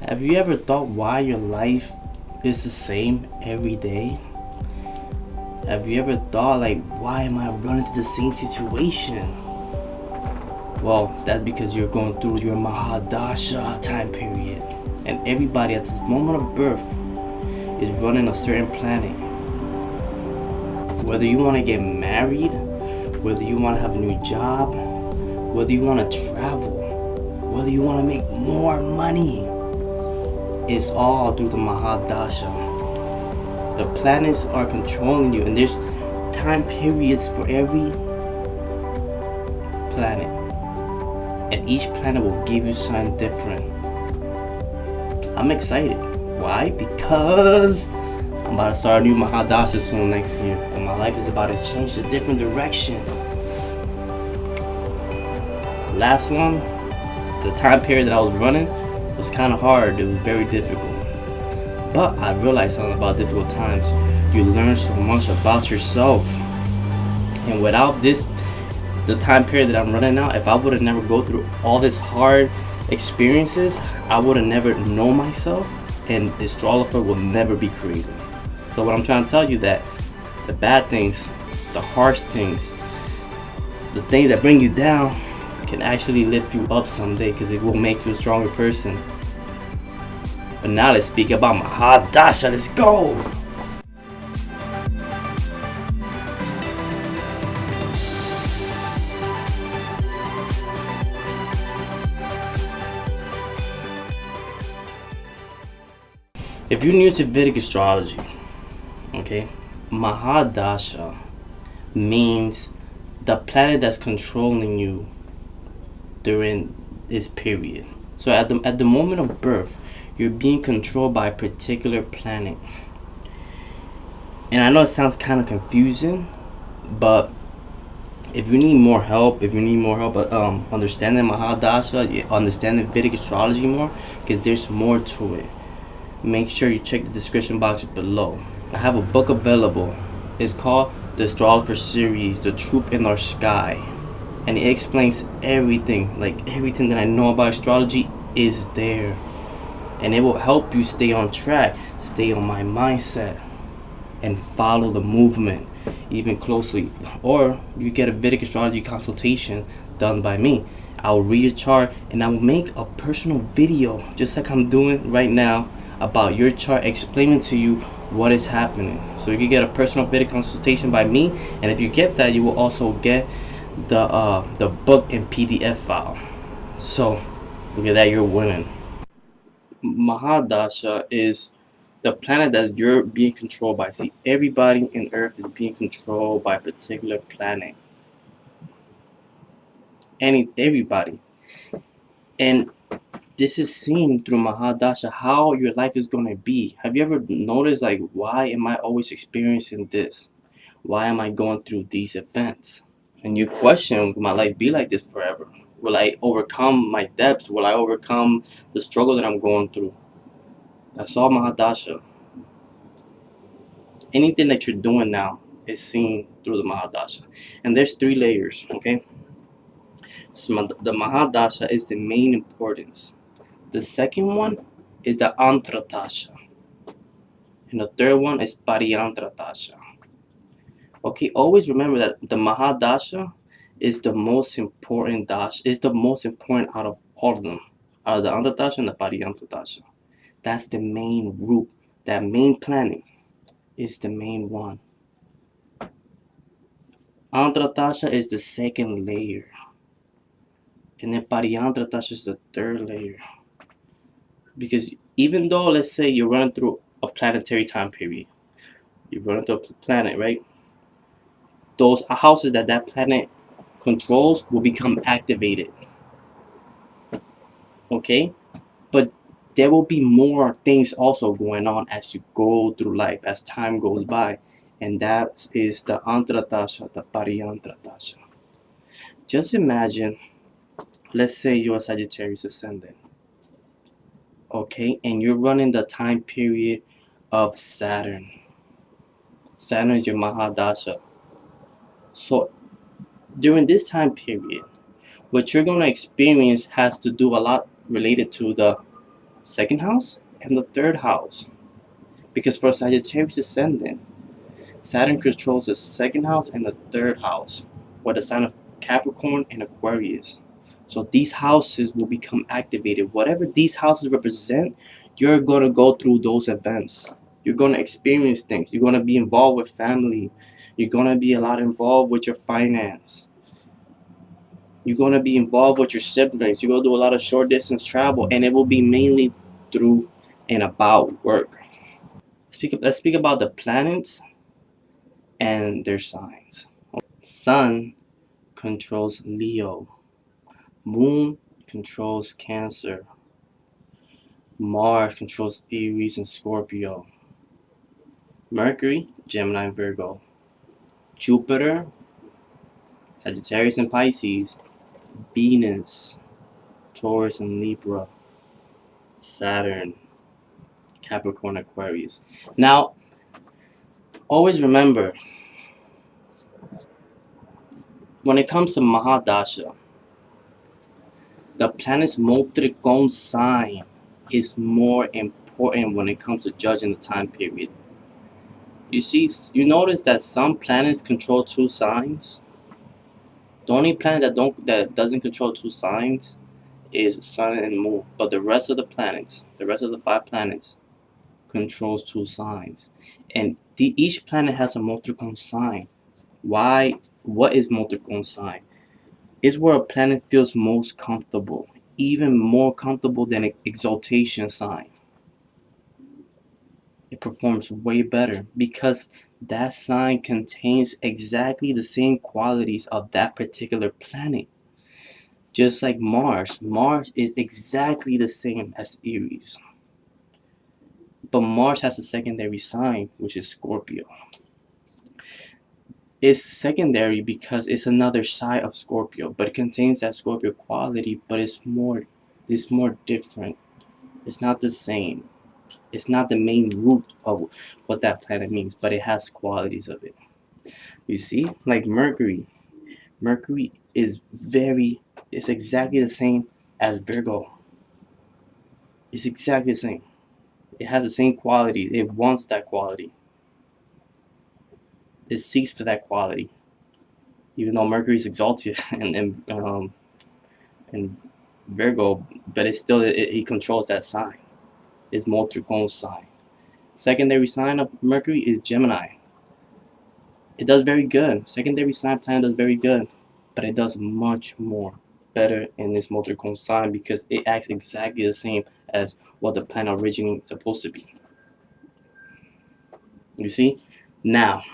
Have you ever thought why your life is the same every day? Have you ever thought, like, why am I running to the same situation? Well, that's because you're going through your Mahadasha time period. And everybody at this moment of birth is running a certain planet. Whether you want to get married, whether you want to have a new job, whether you want to travel, whether you want to make more money, it's all through the Mahadasha. The planets are controlling you, and there's time periods for every planet. And each planet will give you something different. I'm excited. Why? Because I'm about to start a new Mahadasha soon next year, and my life is about to change to a different direction. Last one, the time period that I was running was kind of hard. It was very difficult. But I realized something about difficult times. You learn so much about yourself. And without this, the time period that I'm running now, if I would have never go through all this hard experiences, I would have never known myself, and Astrologer will never be created. So what I'm trying to tell you, that the bad things, the harsh things, the things that bring you down can actually lift you up someday, because it will make you a stronger person. But now let's speak about Mahadasha. Let's go! If you're new to Vedic astrology, okay, Mahadasha means the planet that's controlling you during this period. So at the moment of birth, you're being controlled by a particular planet. And I know it sounds kind of confusing, but if you need more help, understanding Mahadasha, understanding Vedic astrology more, because there's more to it, make sure you check the description box below. I have a book available. It's called the Astrologer series, The Truth in Our Sky, and it explains everything. Like, everything that I know about astrology is there, and it will help you stay on track, stay on my mindset, and follow the movement even closely. Or you get a Vedic Astrology Consultation done by me. I will read your chart, and I will make a personal video, just like I'm doing right now, about your chart, explaining to you what is happening. So you can get a personal Vedic consultation by me, and if you get that, you will also get the book in PDF file. So look at that, you're winning. Mahadasha is the planet that you're being controlled by. See, everybody in Earth is being controlled by a particular planet. Everybody. And this is seen through Mahadasha, how your life is going to be. Have you ever noticed, like, why am I always experiencing this? Why am I going through these events? And you question, will my life be like this forever? Will I overcome my depths? Will I overcome the struggle that I'm going through? That's all Mahadasha. Anything that you're doing now is seen through the Mahadasha. And there's 3 layers, okay? So the Mahadasha is the main importance. The second one is the Antratasha. And the third one is Pariantratasha. Okay, always remember that the Mahadasha is the most important dasha, is the most important out of all of them. Out of the Antratasha and the Pariantratasha. That's the main root. That main planet is the main one. Antratasha is the second layer. And then Pariantratasha is the third layer. Because even though, let's say, you're running through a planetary time period, you're running through a planet, right? Those houses that planet controls will become activated. Okay? But there will be more things also going on as you go through life, as time goes by. And that is the Antratasha, the Pariantratasha. Just imagine, let's say you're a Sagittarius ascendant. Okay? And you're running the time period of Saturn. Saturn is your Mahadasha. So during this time period, what you're going to experience has to do a lot related to the second house and the third house. Because for Sagittarius ascendant, Saturn controls the second house and the third house, with the sign of Capricorn and Aquarius. So these houses will become activated. Whatever these houses represent, you're going to go through those events. You're going to experience things. You're going to be involved with family. You're going to be a lot involved with your finance. You're going to be involved with your siblings. You're going to do a lot of short distance travel, and it will be mainly through and about work. Let's speak about the planets and their signs. Sun controls Leo. Moon controls Cancer. Mars controls Aries and Scorpio. Mercury, Gemini and Virgo. Jupiter, Sagittarius and Pisces. Venus, Taurus and Libra. Saturn, Capricorn, Aquarius. Now, always remember, when it comes to Mahadasha, the planet's Motrikon sign is more important when it comes to judging the time period. You notice that some planets control two signs. The only planet that doesn't control two signs is Sun and Moon, but the rest of the planets, the rest of the 5 planets, controls two signs, and each planet has a Motrikon sign. Why? What is Motrikon sign? It's where a planet feels most comfortable, even more comfortable than an exaltation sign. It performs way better because that sign contains exactly the same qualities of that particular planet. Just like Mars is exactly the same as Aries. But Mars has a secondary sign, which is Scorpio. It's secondary because it's another side of Scorpio, but it contains that Scorpio quality, but it's more different. It's not the same. It's not the main root of what that planet means, but it has qualities of it. You see, like Mercury. Mercury is it's exactly the same as Virgo. It's exactly the same. It has the same qualities. It wants that quality. It seeks for that quality. Even though Mercury is exalted and Virgo, but it's still he controls that sign. It's Motrikon sign. Secondary sign of Mercury is Gemini. It does very good. Secondary sign planet does very good, but it does much more better in this Motrikon sign because it acts exactly the same as what the planet originally is supposed to be. You see? Now,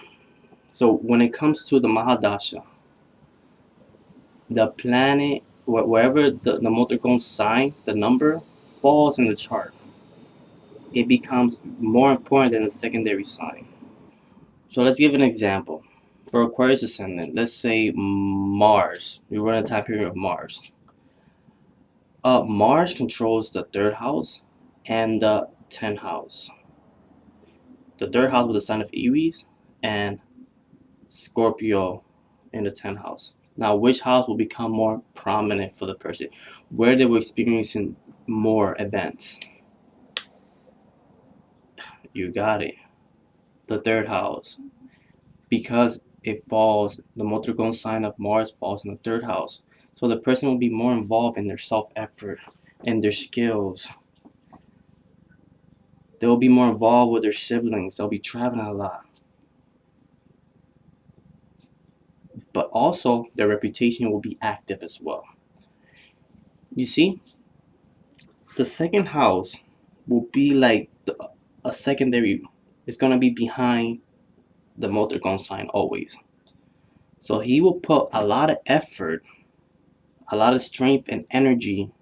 so when it comes to the Mahadasha, the planet, wherever the Motrikon sign, the number, falls in the chart, it becomes more important than the secondary sign. So let's give an example. For Aquarius ascendant, let's say Mars. We run a time period of Mars. Mars controls the 3rd house and the 10th house. The 3rd house with the sign of Aries and Scorpio in the 10th house. Now, which house will become more prominent for the person? Where they were experiencing more events? You got it. The 3rd house. Because it falls, the Motrikon sign of Mars falls in the 3rd house. So the person will be more involved in their self-effort and their skills. They'll be more involved with their siblings. They'll be traveling a lot. But also, their reputation will be active as well. You see, the 2nd house will be like a secondary. It's going to be behind the Motrikon sign always. So he will put a lot of effort, a lot of strength and energy,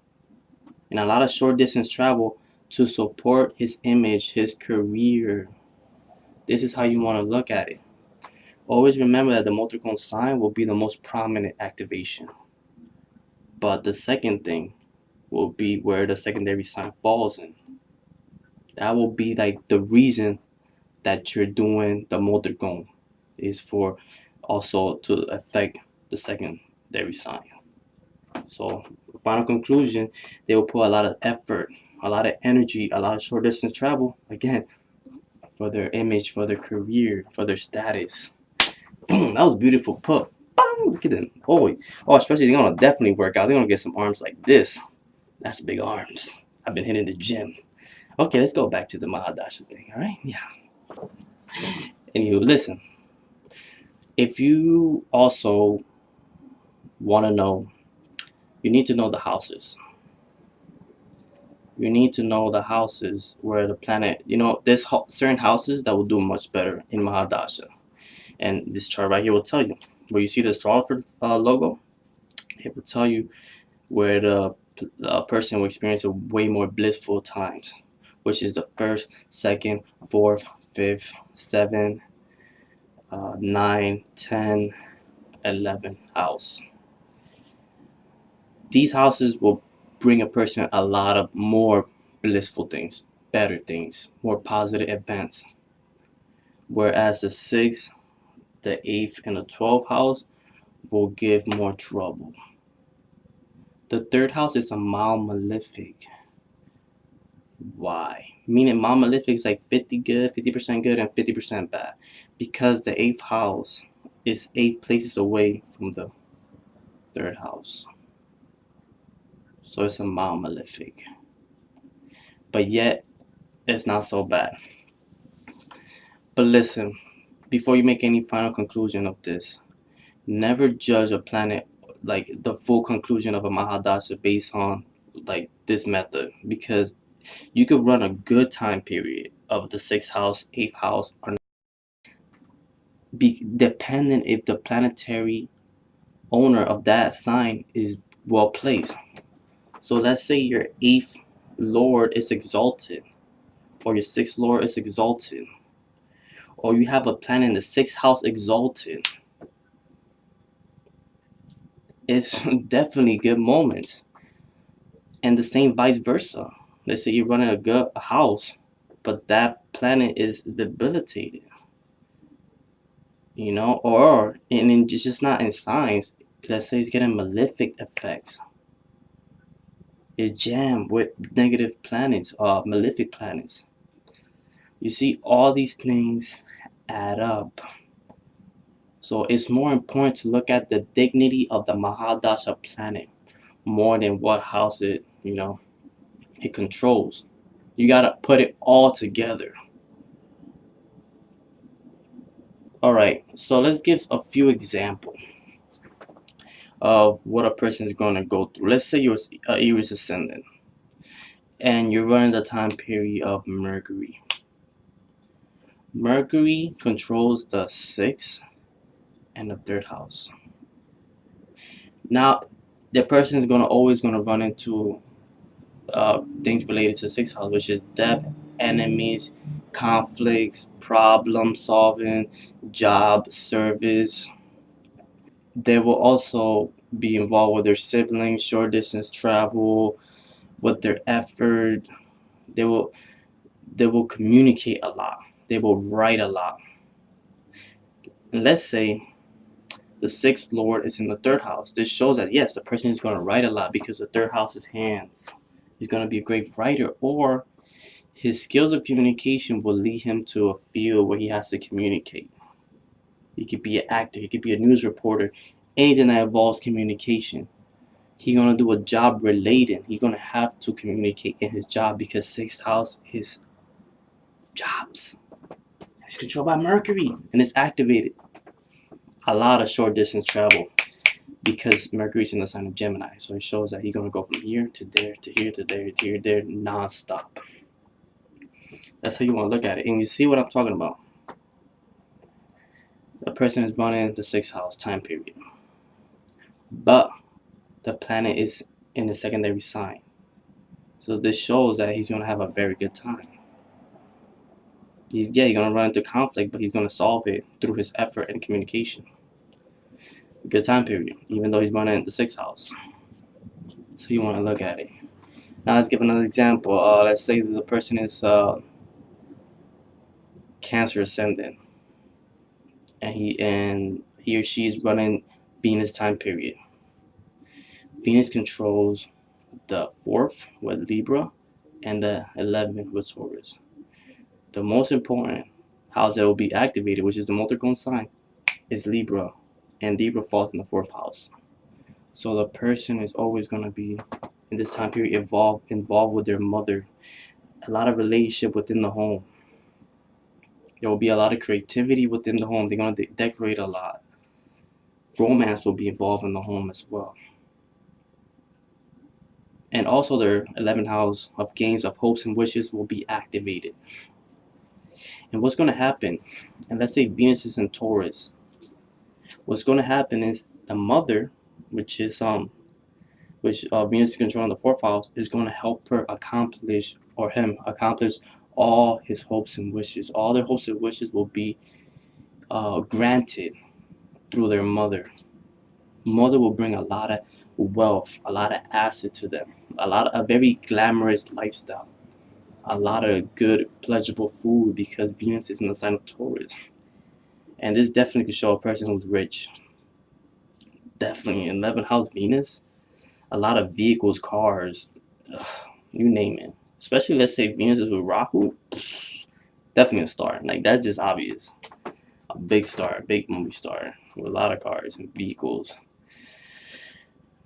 and a lot of short distance travel to support his image, his career. This is how you want to look at it. Always remember that the Motrikon sign will be the most prominent activation. But the second thing will be where the secondary sign falls in. That will be like the reason that you're doing the Motrikon is for also to affect the secondary sign. So, final conclusion, they will put a lot of effort, a lot of energy, a lot of short distance travel, again, for their image, for their career, for their status. Boom, that was beautiful put. Boom, look at them. Oh, especially they're gonna definitely work out. They're gonna get some arms like this. That's big arms. I've been hitting the gym. Okay, let's go back to the Mahadasha thing, alright? Yeah. Anywho, listen. If you also want to know, you need to know the houses. You need to know the houses where the planet, there's certain houses that will do much better in Mahadasha. And this chart right here will tell you. Where you see the Astrologer logo, it will tell you where the person will experience a way more blissful times, which is the first, second, fourth, fifth, 7, 9, 10, 11 house. These houses will bring a person a lot of more blissful things, better things, more positive events. Whereas the 6th, the 8th, and the 12th house will give more trouble. The 3rd house is a mild malefic. Why? Meaning mild malefic is like 50 good, 50% good, and 50% bad. Because the 8th house is 8 places away from the 3rd house. So it's a mild malefic. But yet, it's not so bad. But listen, before you make any final conclusion of this, never judge a planet like the full conclusion of a Mahadasha based on like this method, because you could run a good time period of the 6th house, 8th house, or be dependent if the planetary owner of that sign is well placed. So let's say your 8th lord is exalted, or your 6th lord is exalted, or you have a planet in the 6th house exalted. It's definitely good moments. And the same vice versa. Let's say you're running a good house, but that planet is debilitated. Or and it's just not in signs. Let's say it's getting malefic effects. It's jammed with negative planets, malefic planets. You see, all these things add up. So it's more important to look at the dignity of the Mahadasha planet more than what house it controls. You gotta put it all together. Alright, so let's give a few examples of what a person is going to go through. Let's say you're Aries ascendant and you're running the time period of Mercury. Mercury controls the 6th and the 3rd house. Now, the person is always going to run into things related to 6th house, which is debt, enemies, conflicts, problem solving, job, service. They will also be involved with their siblings, short distance travel, with their effort. They will communicate a lot. They will write a lot. And let's say the 6th lord is in the 3rd house. This shows that yes, the person is going to write a lot because the 3rd house is hands. He's going to be a great writer, or his skills of communication will lead him to a field where he has to communicate. He could be an actor, he could be a news reporter, anything that involves communication. He's going to do a job related. He's going to have to communicate in his job because 6th house is jobs. It's controlled by Mercury and it's activated. A lot of short distance travel because Mercury's in the sign of Gemini. So it shows that he's going to go from here to there to here to there to here to there non-stop. That's how you want to look at it. And you see what I'm talking about. The person is running the 6th house time period. But the planet is in the secondary sign. So this shows that he's going to have a very good time. He's going to run into conflict, but he's going to solve it through his effort and communication. Good time period, even though he's running the 6th house. So you want to look at it. Now let's give another example. Let's say that the person is Cancer ascendant, and he or she is running Venus time period. Venus controls the 4th with Libra and the 11th with Taurus. The most important house that will be activated, which is the multiple sign, is Libra, and Libra falls in the 4th house. So the person is always going to be in this time period involved with their mother. A lot of relationship within the home. There will be a lot of creativity within the home. They're going to decorate a lot. Romance will be involved in the home as well. And also their 11th house of gains of hopes and wishes will be activated. And what's going to happen, and let's say Venus is in Taurus, what's going to happen is the mother, which Venus is controlling the 4th house, is going to help her accomplish, or him accomplish, all his hopes and wishes. All their hopes and wishes will be granted through their mother. Mother will bring a lot of wealth, a lot of asset to them, a very glamorous lifestyle, a lot of good, pleasurable food, because Venus is in the sign of Taurus. And this definitely could show a person who's rich. Definitely, 11th house Venus, a lot of vehicles, cars, you name it. Especially, let's say Venus is with Rahu, definitely a star. Like, that's just obvious. A big star, a big movie star with a lot of cars and vehicles.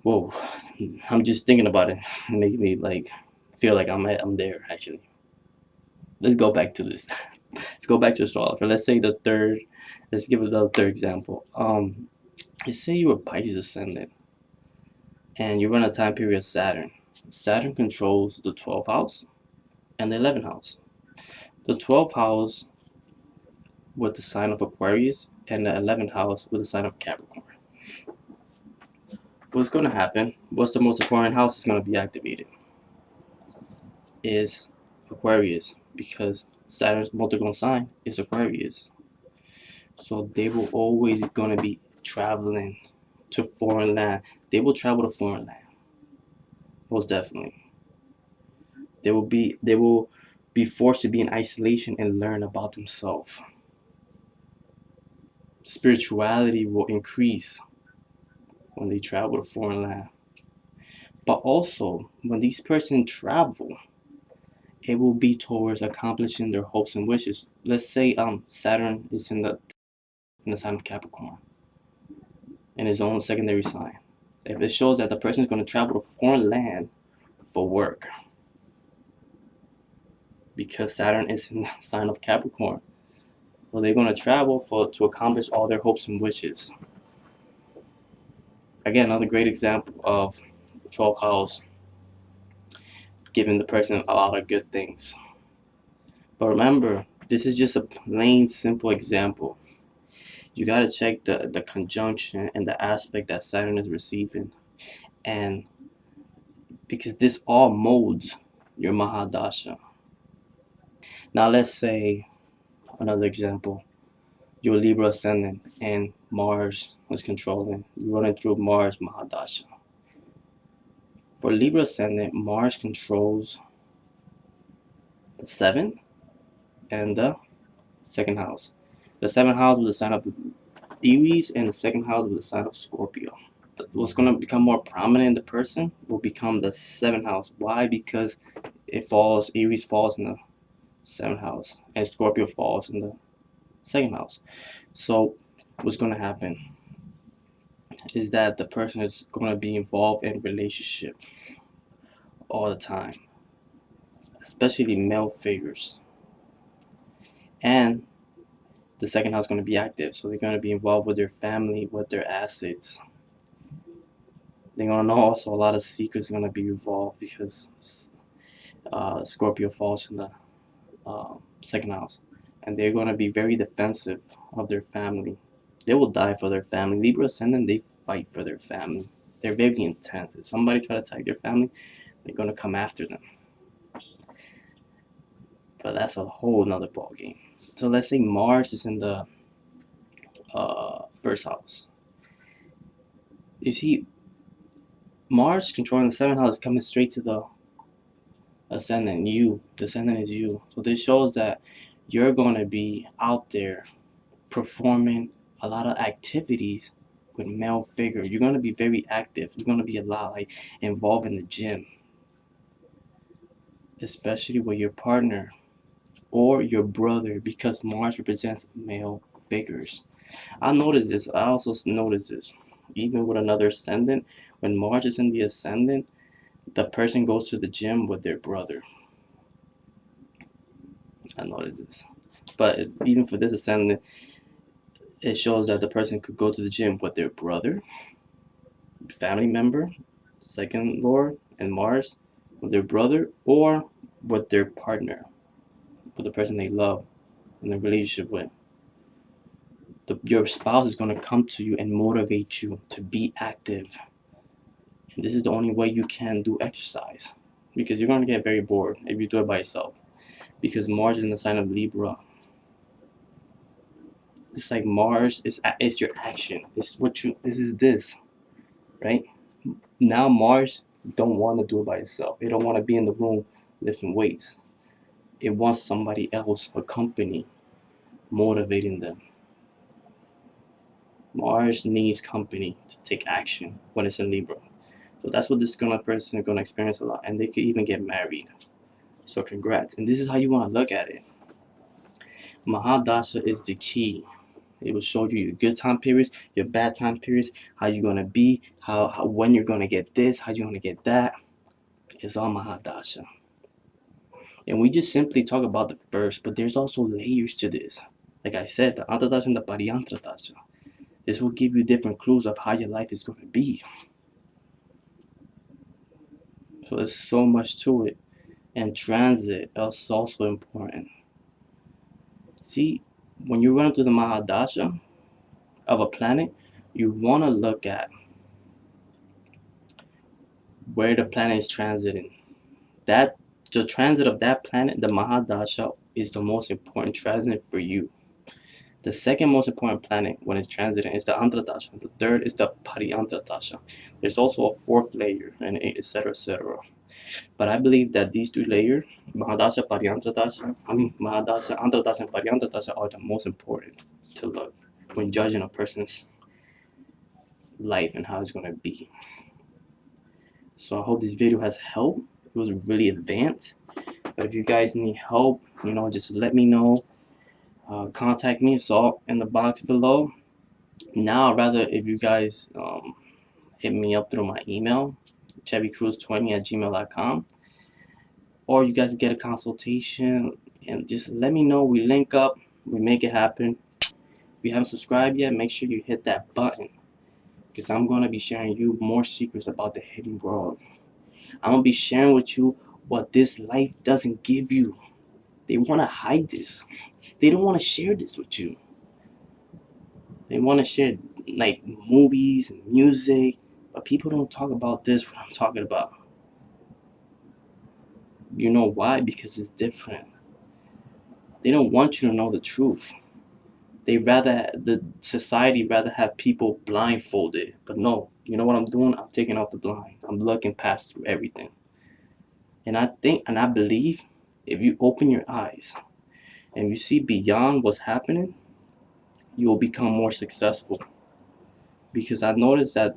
Whoa, I'm just thinking about it, making me like feel like I'm there actually. Let's go back to this. Let's go back to astrologer. Let's say the third. Let's give it the third example. Let's say you were Pisces ascendant, and you run a time period of Saturn. Saturn controls the 12th house and the 11th house. The 12th house with the sign of Aquarius, and the 11th house with the sign of Capricorn. What's going to happen? What's the most important house is going to be activated? Is Aquarius, because Saturn's multiple sign is Aquarius. So they will always going to be traveling to foreign land. They will travel to foreign land. Most definitely. They will be forced to be in isolation and learn about themselves. Spirituality will increase when they travel to foreign land. But also, when these persons travel, it will be towards accomplishing their hopes and wishes. Let's say Saturn is in the sign of Capricorn, in his own secondary sign. If it shows that the person is going to travel to foreign land for work, because Saturn is in the sign of Capricorn, well, they're going to travel to accomplish all their hopes and wishes. Again, another great example of 12th house giving the person a lot of good things. But remember, this is just a plain simple example. You got to check the conjunction and the aspect that Saturn is receiving, and because this all molds your Mahadasha. Now let's say another example. You're Libra ascendant and Mars was controlling. You're running through Mars Mahadasha. For Libra ascendant, Mars controls the 7th and the 2nd house. The 7th house with the sign of the Aries, and the 2nd house with the sign of Scorpio. What's going to become more prominent in the person will become the 7th house. Why? Because Aries falls in the 7th house, and Scorpio falls in the 2nd house. So what's going to happen is that the person is going to be involved in relationship all the time, especially male figures. And the 2nd house is going to be active, so they're going to be involved with their family, with their assets. They're going to know also a lot of secrets are going to be involved, because Scorpio falls in the 2nd house, and they're going to be very defensive of their family. They will die for their family. Libra ascendant, they fight for their family. They're very intense. If somebody try to attack their family, they're going to come after them. But that's a whole nother ball game. So let's say Mars is in the 1st house. You see, Mars controlling the 7th house, coming straight to the ascendant. The ascendant is you. So this shows that you're going to be out there performing a lot of activities with male figure. You're going to be very active. You're going to be a lot like involved in the gym. especially with your partner or your brother, because Mars represents male figures. I noticed this. I also noticed this. Even with another ascendant, when Mars is in the ascendant, the person goes to the gym with their brother. I noticed this. But even for this ascendant, it shows that the person could go to the gym with their brother, family member, second lord, and Mars, with their brother, or with their partner, with the person they love in a relationship with. Your spouse is going to come to you and motivate you to be active. And this is the only way you can do exercise, because you're going to get very bored if you do it by yourself. Because Mars is in the sign of Libra. It's like Mars is your action. It's what you. This, right? Now Mars don't want to do it by itself. It don't want to be in the room lifting weights. It wants somebody else, a company, motivating them. Mars needs company to take action when it's in Libra. So that's what this kind of person is going to experience a lot. And they could even get married. So congrats. And this is how you want to look at it. Mahadasha is the key. It will show you your good time periods, your bad time periods, how you're going to be, how when you're going to get this, how you're going to get that. It's all Mahadasha. And we just simply talk about the first, but there's also layers to this. Like I said, the Antardasha and the Pariyantradasha. This will give you different clues of how your life is going to be. So there's so much to it. And transit is also important. See, when you run through the Mahadasha of a planet, you want to look at where the planet is transiting. The transit of that planet, the Mahadasha, is the most important transit for you. The second most important planet when it's transiting is the Antradasha. The third is the Pariyantradasha. There's also a fourth layer, and etc. etc. But I believe that these three layers, Mahadasha, Antradasha, and Pariyantradasha, are the most important to look when judging a person's life and how it's going to be. So I hope this video has helped. It was really advanced. But if you guys need help, just let me know. Contact me. It's all in the box below. Now, rather, if you guys hit me up through my email, chevycruz20@gmail.com, or you guys get a consultation and just let me know. We link up, we make it happen. If you haven't subscribed yet, make sure you hit that button, because I'm going to be sharing you more secrets about the hidden world. I'm going to be sharing with you what this life doesn't give you. They want to hide this. They don't want to share this with you. They want to share like movies and music, but people don't talk about this, what I'm talking about. You know why? Because it's different. They don't want you to know the truth. The society rather have people blindfolded. But no, you know what I'm doing? I'm taking off the blind. I'm looking past through everything. And I think and I believe if you open your eyes and you see beyond what's happening, you will become more successful. Because I noticed that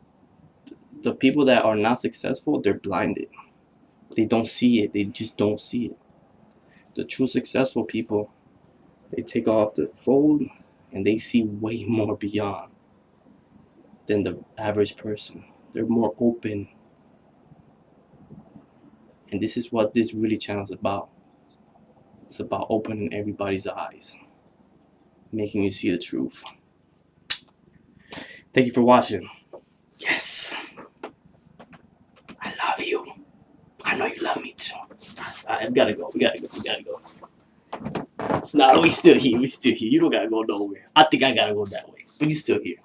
the people that are not successful, they're blinded. They don't see it. They just don't see it. The true successful people, they take off the fold and they see way more beyond than the average person. They're more open. And this is what this really channel is about. It's about opening everybody's eyes, making you see the truth. Thank you for watching. Yes. I love you. I know you love me too. Alright, we gotta go. We gotta go. Nah, we still here. You don't gotta go nowhere. I think I gotta go that way. But you still here.